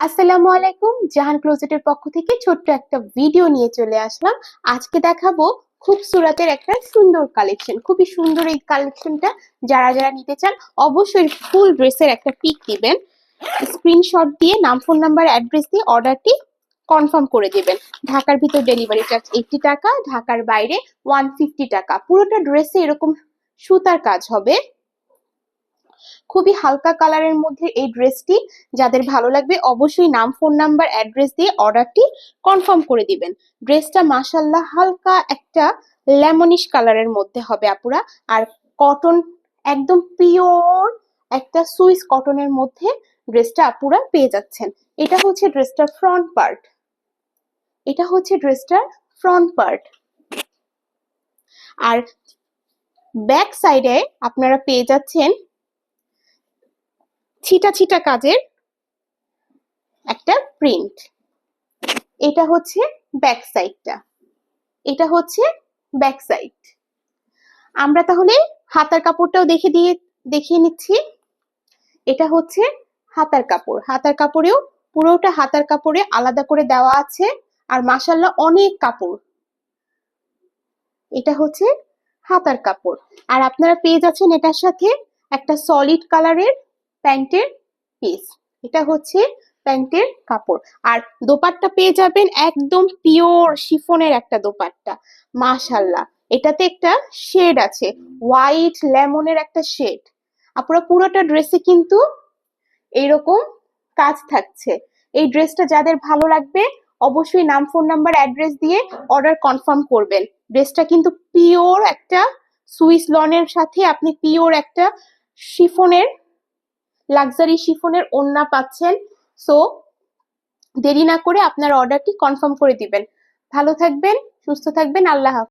আসসালামু আলাইকুম, জাহান ক্লোজেটের পক্ষ থেকে ছোট্ট একটা ভিডিও নিয়ে চলে আসলাম। আজকে দেখাবো খুবসুরতের একটা সুন্দর কালেকশন। খুবই সুন্দর এই কালেকশনটা। যারা যারা নিতে চান অবশ্যই ফুল ড্রেসের একটা পিক দিবেন, স্ক্রিনশট দিয়ে নাম, ফোন নাম্বার, অ্যাড্রেস দিয়ে অর্ডারটি কনফার্ম করে দিবেন। ঢাকার ভিতর ডেলিভারি চার্জ 80 টাকা, ঢাকার বাইরে 150 টাকা। পুরোটা ড্রেসে এরকম সুতার কাজ হবে। খুবই হালকা কালারের মধ্যে এই ড্রেসটি। যাদের ভালো লাগবে অবশ্যই নাম, ফোন নাম্বার, অ্যাড্রেস দিয়ে অর্ডারটি কনফার্ম করে দিবেন। ড্রেসটা মাশাআল্লাহ হালকা একটা লেমনিশ কালারের মধ্যে হবে আপুরা। আর কটন, একদম পিওর একটা সুইস কটনের মধ্যে ড্রেসটা আপুরা পেয়ে যাচ্ছেন। এটা হচ্ছে ড্রেসটার ফ্রন্ট পার্ট। এটা হচ্ছে ড্রেসটার ফ্রন্ট পার্ট। আর ব্যাক সাইডে আপনারা পেয়ে যাচ্ছেন ছিটা ছিটা কাজের একটা প্রিন্ট। এটা হচ্ছে ব্যাক সাইডটা। এটা হচ্ছে ব্যাক সাইড। আমরা তাহলে হাতার কাপড়টাও দেখিয়ে নিচ্ছি। এটা হচ্ছে হাতার কাপড়। হাতার কাপড়েও পুরোটা হাতার কাপড়ে আলাদা করে দেওয়া আছে। আর মাশাআল্লাহ অনেক কাপড়। এটা হচ্ছে হাতার কাপড়। আর আপনারা পেয়ে যাচ্ছেন এটার সাথে একটা সলিড কালারের প্যান্টের পিস। এটা হচ্ছে প্যান্টের কাপড়। আর দোপাট্টা পেয়ে যাবেন একদম পিওর শিফনের একটা দোপাট্টা। মাশাআল্লাহ, এটাতে একটা শেড আছে, হোয়াইট লেমনের একটা শেড। আপনারা পুরোটা ড্রেসে কিন্তু এইরকম কাজ থাকছে। এই ড্রেসটা যাদের ভালো লাগবে অবশ্যই নাম, ফোন নাম্বার, অ্যাড্রেস দিয়ে অর্ডার কনফার্ম করবেন। ড্রেসটা কিন্তু পিওর একটা সুইস লনের সাথে আপনি পিওর একটা শিফনের, লাক্সারি শিফনের ওড়না পাচ্ছেন। সো দেরি না করে আপনার অর্ডারটি কনফার্ম করে দিবেন। ভালো থাকবেন, সুস্থ থাকবেন। আল্লাহ হাফেজ।